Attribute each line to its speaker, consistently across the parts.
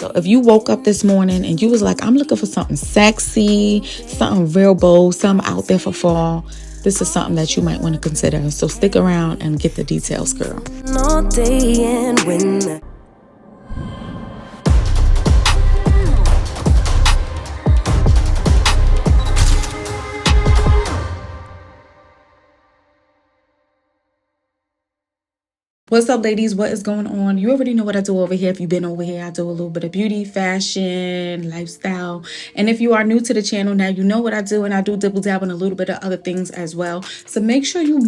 Speaker 1: So if you woke up this morning and you was like, I'm looking for something sexy, something real bold, something out there for fall, this is something that you might want to consider. So stick around and get the details, girl.
Speaker 2: All day and when
Speaker 1: What's up, ladies? What is going on? You already know what I do over here. If you've been over here, I do a little bit of beauty, fashion, lifestyle. And if you are new to the channel now, you know what I do, and I do dibble dabble in a little bit of other things as well. So make sure you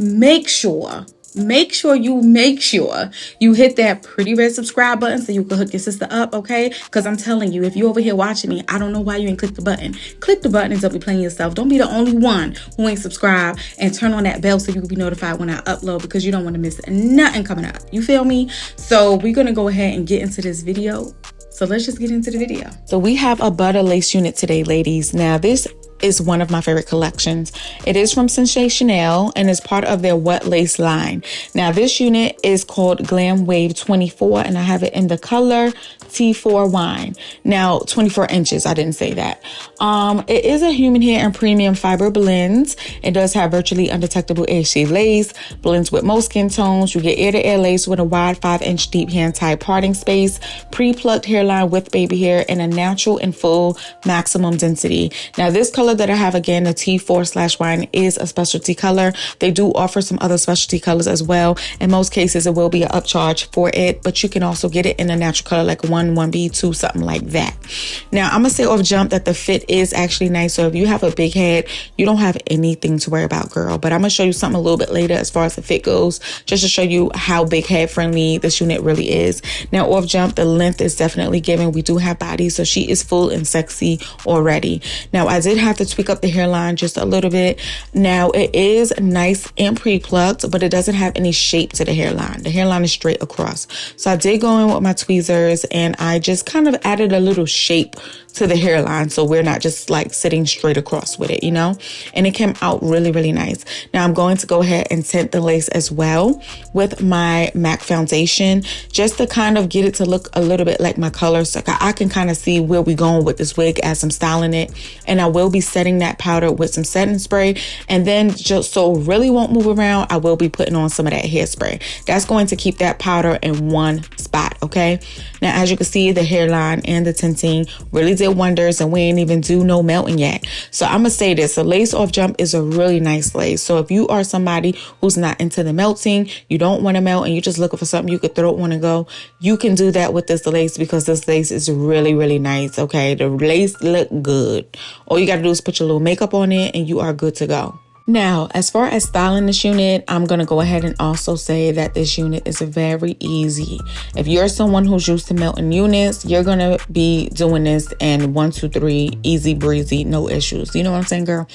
Speaker 1: hit that pretty red subscribe button so you can hook your sister up, okay? Because I'm telling you, if you're over here watching me, I don't know why you ain't click the button. Click the button and don't be playing yourself. Don't be the only one who ain't subscribed, and turn on that bell so you can be notified when I upload, because you don't want to miss nothing coming up. You feel me? So we're going to go ahead and get into this video. So let's just get into the video. So we have a Butta Lace unit today, ladies. Now this is one of my favorite collections. It is from Sensationnel and is part of their Wet Lace line. Now this unit is called Glam Wave 24, and I have it in the color T4 Wine. Now 24 inches, I didn't say that. It is a human hair and premium fiber blends. It does have virtually undetectable edge-shade lace, blends with most skin tones. You get ear-to-ear lace with a wide 5-inch deep hand-tie parting space, pre-plucked hairline with baby hair, and a natural and full maximum density. Now this color that I have, again, the T4/Wine, is a specialty color. They do offer some other specialty colors as well. In most cases, it will be an upcharge for it, but you can also get it in a natural color like 1B, 2, something like that. Now, I'm gonna say off jump that the fit is actually nice. So if you have a big head, you don't have anything to worry about, girl. But I'm gonna show you something a little bit later as far as the fit goes, just to show you how big head friendly this unit really is. Now, off jump, the length is definitely given. We do have body, so she is full and sexy already. Now, I did have to tweak up the hairline just a little bit. Now it is nice and pre-plucked, but it doesn't have any shape to the hairline. The hairline is straight across. So I did go in with my tweezers and I just kind of added a little shape to the hairline, so we're not just like sitting straight across with it, you know? And it came out really, really nice. Now I'm going to go ahead and tint the lace as well with my MAC foundation, just to kind of get it to look a little bit like my color, so I can kind of see where we're going with this wig as I'm styling it. And I will be setting that powder with some setting spray, and then just so it really won't move around, I will be putting on some of that hairspray. That's going to keep that powder in one spot, okay? Now, as you can see, the hairline and the tinting really did wonders, and we ain't even do no melting yet. So I'm gonna say this, a lace off jump is a really nice lace. So if you are somebody who's not into the melting, you don't want to melt, and you're just looking for something you could throw on and go, you can do that with this lace, because this lace is really, really nice, okay? The lace look good. All you gotta do is put your little makeup on it and you are good to go. Now, as far as styling this unit, I'm going to go ahead and also say that this unit is very easy. If you're someone who's used to melting units, you're going to be doing this in 1, 2, 3, easy breezy, no issues. You know what I'm saying, girl?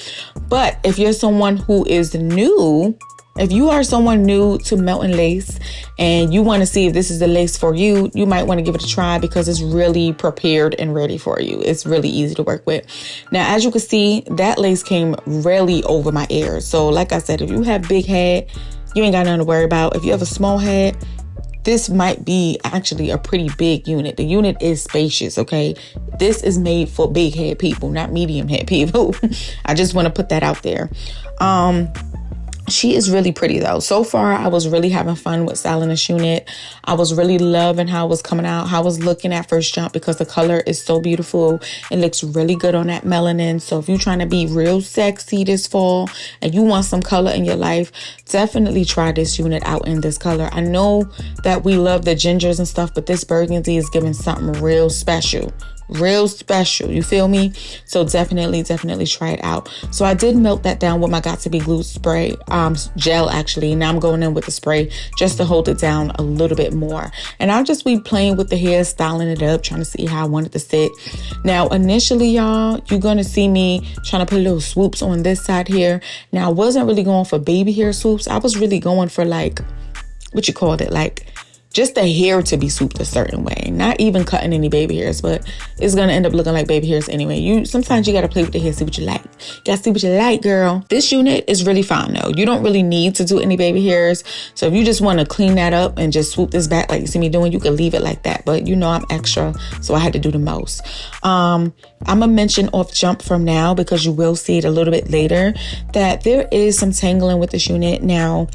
Speaker 1: But if you're someone who is new, if you are someone new to melting lace and you want to see if this is the lace for you, you might want to give it a try, because it's really prepared and ready for you. It's really easy to work with. Now, as you can see, that lace came really over my ears. So like I said, if you have big head, you ain't got nothing to worry about. If you have a small head, this might be actually a pretty big unit. The unit is spacious, okay? This is made for big head people, not medium head people. I just want to put that out there. She is really pretty though. So far, I was really having fun with styling this unit. I was really loving how it was coming out, how I was looking at first jump, because the color is so beautiful. It looks really good on that melanin. So if you're trying to be real sexy this fall and you want some color in your life, definitely try this unit out in this color. I know that we love the gingers and stuff, but this burgundy is giving something real special. Real special, you feel me? So definitely try it out. So I did melt that down with my Got To Be Glue spray, gel actually. Now I'm going in with the spray just to hold it down a little bit more. And I'll just be playing with the hair, styling it up, trying to see how I want it to sit. Now initially, y'all, you're gonna see me trying to put little swoops on this side here. Now I wasn't really going for baby hair swoops. I was really going for like, what you call it, like just the hair to be swooped a certain way. Not even cutting any baby hairs, but it's gonna end up looking like baby hairs anyway. Sometimes you gotta play with the hair, see what you like. You gotta see what you like, girl. This unit is really fine though. You don't really need to do any baby hairs. So if you just want to clean that up and just swoop this back like you see me doing, you can leave it like that. But you know I'm extra, so I had to do the most. I'm gonna mention off jump from now, because you will see it a little bit later, that there is some tangling with this unit. Now,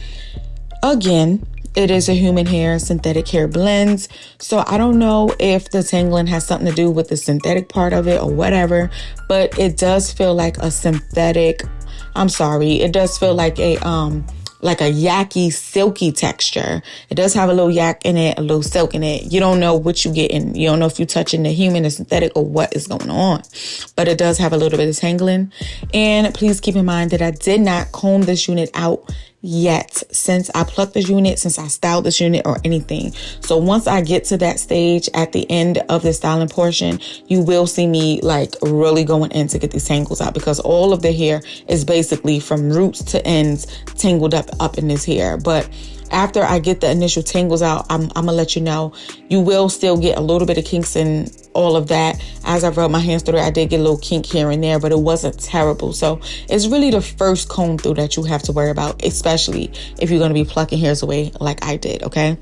Speaker 1: again, it is a human hair, synthetic hair blends. So I don't know if the tangling has something to do with the synthetic part of it or whatever, but it does feel like a synthetic, it does feel like a yucky, silky texture. It does have a little yak in it, a little silk in it. You don't know what you getting. You don't know if you're touching the human, the synthetic, or what is going on. But it does have a little bit of tangling. And please keep in mind that I did not comb this unit out yet since I plucked this unit, since I styled this unit or anything. So once I get to that stage at the end of the styling portion, you will see me like really going in to get these tangles out, because all of the hair is basically from roots to ends tangled up in this hair. But after I get the initial tangles out, I'm gonna let you know. You will still get a little bit of kinks and all of that. As I rub my hands through it, I did get a little kink here and there, but it wasn't terrible. So it's really the first comb through that you have to worry about, especially if you're gonna be plucking hairs away like I did, okay?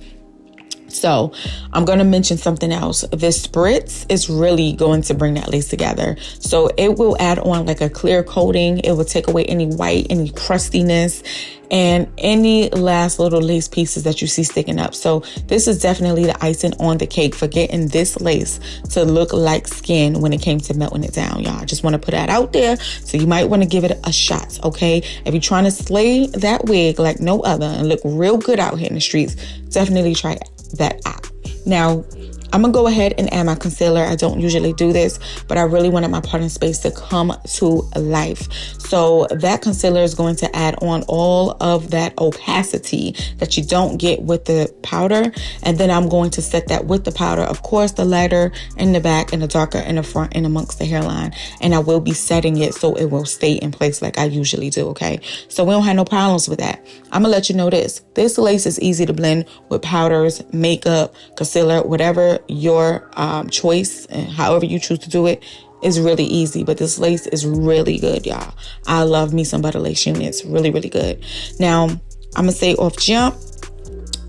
Speaker 1: So I'm going to mention something else. This spritz is really going to bring that lace together. So it will add on like a clear coating. It will take away any white, any crustiness, and any last little lace pieces that you see sticking up. So this is definitely the icing on the cake for getting this lace to look like skin when it came to melting it down, y'all. I just want to put that out there. So you might want to give it a shot, okay? If you're trying to slay that wig like no other and look real good out here in the streets, definitely try that out. Now, I'm gonna go ahead and add my concealer. I don't usually do this, but I really wanted my parting space to come to life. So that concealer is going to add on all of that opacity that you don't get with the powder. And then I'm going to set that with the powder. Of course, the lighter in the back and the darker in the front and amongst the hairline. And I will be setting it so it will stay in place like I usually do, okay? So we don't have no problems with that. I'm gonna let you know this. This lace is easy to blend with powders, makeup, concealer, whatever your choice, and however you choose to do it is really easy. But this lace is really good, y'all. I love me some Butta Lace units. Really, really good. Now, I'm gonna say off jump,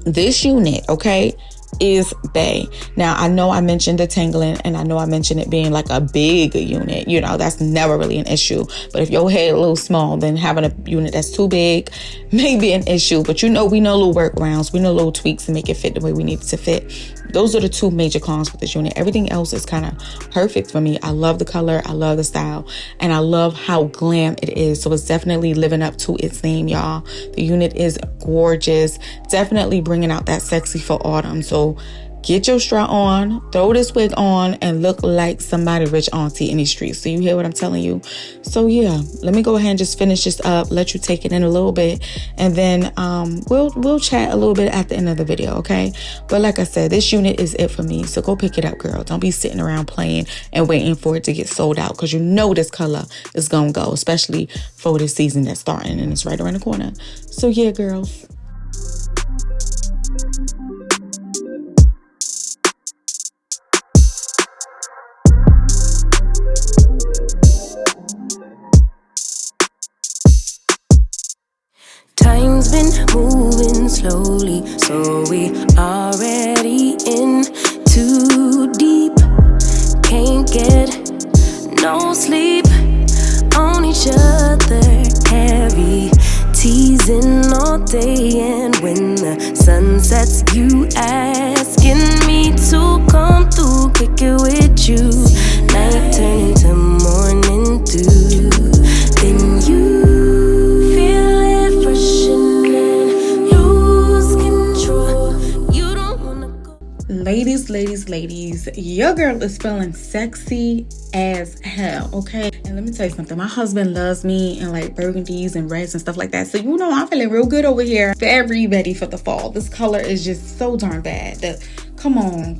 Speaker 1: this unit, okay, is bae. Now, I know I mentioned the tangling, and I know I mentioned it being like a big unit. You know, that's never really an issue. But if your head a little small, then having a unit that's too big may be an issue. But you know, we know little workarounds. We know little tweaks to make it fit the way we need it to fit. Those are the two major cons with this unit. Everything else is kind of perfect for me. I love the color. I love the style. And I love how glam it is. So it's definitely living up to its name, y'all. The unit is gorgeous. Definitely bringing out that sexy for autumn. So get your straw on, throw this wig on, and look like somebody rich auntie in these streets. So you hear what I'm telling you? So yeah, let me go ahead and just finish this up, let you take it in a little bit, and then we'll chat a little bit at the end of the video, okay? But like I said, this unit is it for me. So go pick it up, girl. Don't be sitting around playing and waiting for it to get sold out, because you know this color is gonna go, especially for this season that's starting and it's right around the corner. So yeah, girls.
Speaker 2: Time's been moving slowly, so we already in too deep. Can't get no sleep on each other, heavy teasing all day. And when the sun sets, you asking me to come through, kick it with you. Night turning to morning dew, then you
Speaker 1: ladies, your girl is feeling sexy as hell, okay? And let me tell you something, my husband loves me in like burgundies and reds and stuff like that. So you know I'm feeling real good over here, very ready for the fall. This color is just so darn bad. Come on,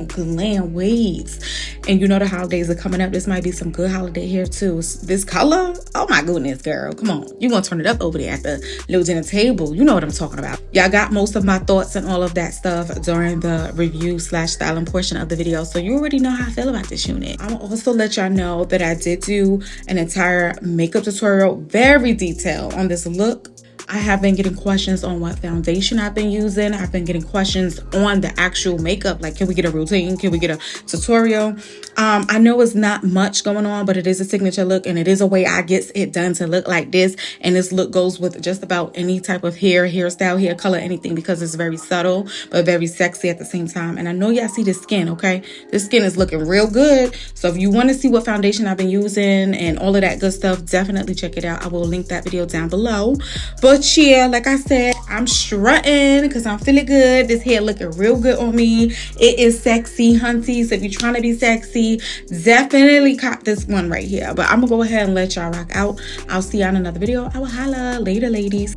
Speaker 1: glam waves. And you know the holidays are coming up. This might be some good holiday hair too. This color, oh my goodness, girl, come on. You're gonna turn it up over there at the little dinner table. You know what I'm talking about. Y'all got most of my thoughts and all of that stuff during the review / styling portion of the video, so you already know how I feel about this unit. I'm gonna also let y'all know that I did do an entire makeup tutorial, very detailed on this look. I have been getting questions on what foundation I've been using. I've been getting questions on the actual makeup. Like, can we get a routine? Can we get a tutorial? I know it's not much going on, but it is a signature look, and it is a way I get it done to look like this. And this look goes with just about any type of hairstyle, hair color, anything, because it's very subtle, but very sexy at the same time. And I know y'all see the skin, okay? This skin is looking real good. So if you want to see what foundation I've been using and all of that good stuff, definitely check it out. I will link that video down below. But yeah, like I said, I'm strutting because I'm feeling good. This hair looking real good on me. It is sexy, hunty. So if you're trying to be sexy, definitely cop this one right here. But I'm gonna go ahead and let y'all rock out. I'll see y'all in another video. I will holla later, ladies.